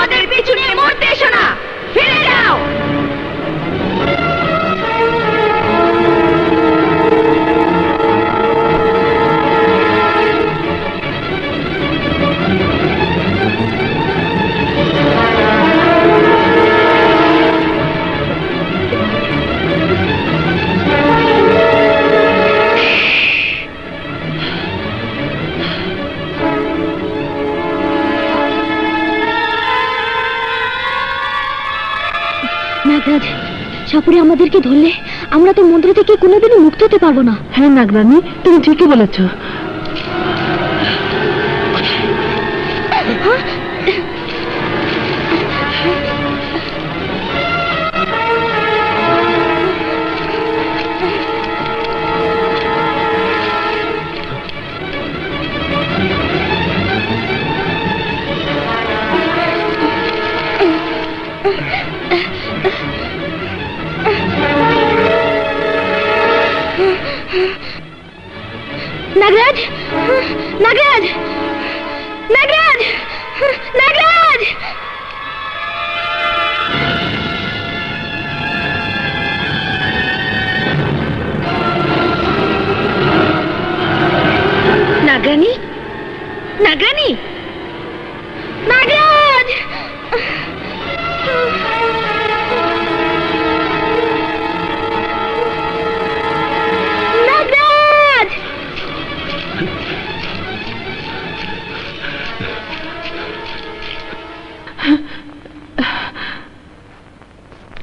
আমাদের পিছু নিয়ে মরতে এসো না, ফিরে যাও। নাগরাজ, সাপুরে আমাদেরকে ধরলে আমরা তো মন্ত্র থেকে কোনোদিনও মুক্ত হতে পারবো না। হ্যাঁ নাগরানী, তুমি ঠিকই বলেছ। নাগরাজ, নাগরাজ, নাগরাজ, নাগরাজ! নাগরানী, নাগরানী, নাগরাজ!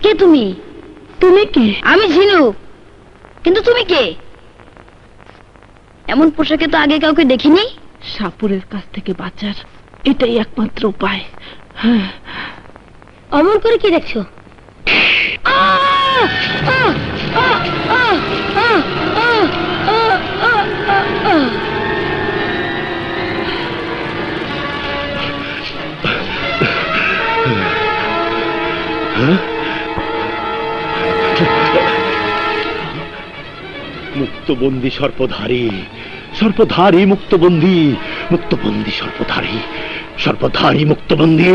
কে তুমি? তুমি কে? আমি ঝিনুক, কিন্তু তুমি কে? এমন পোশাকে তো আগে কাউকে দেখিনি। সাপুরের কাছ থেকে বাঁচার এটাই একমাত্র উপায়। অমন করে কি দেখছো? মুক্তবন্দী সর্পধারী, সর্পধারী মুক্তবন্দী, মুক্তবন্দী সর্পধারী, সর্পধারী মুক্তবন্দী,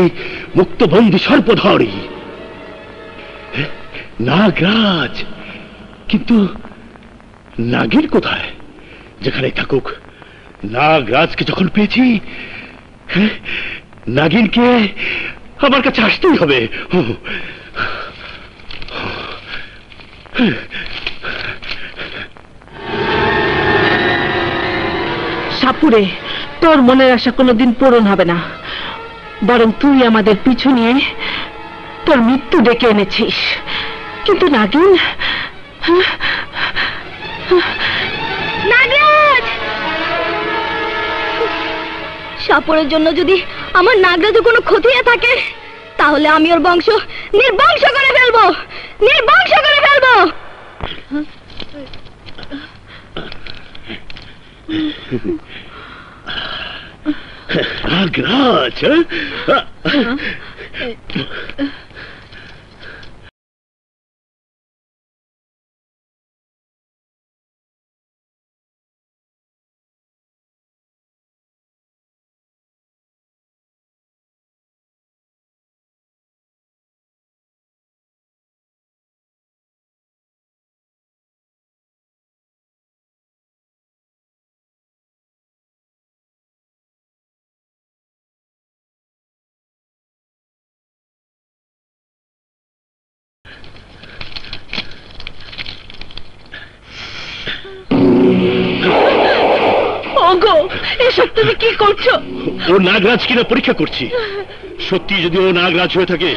মুক্তবন্দী সর্পধারী। নাগরাজ, কিন্তু নাগিন কোথায়? যেখানে থাকুক, নাগরাজকে যখন পেয়েছি, নাগিনকে আমার কাছে আসতেই হবে। সাপুরে, তোর মনের আশা কোনোদিন পূরণ হবে না, বরং তুই আমাদের পিছু নিয়ে তোর মৃত্যু ডেকে এনেছিস। কিন্তু নাগিন, নাগরাজ! সাপুরের জন্য যদি আমার নাগরাজের কোনো ক্ষতি হয়ে থাকে, তাহলে আমি ওর বংশ নির্বংশ করে ফেলবো, নির্বংশ করে ফেলবো। নাগরাজ, ওগো, এসব তুমি কি করছো? ও নাগরাজ কিনা পরীক্ষা করছি। সত্যি যদি ও নাগরাজ হয়ে থাকে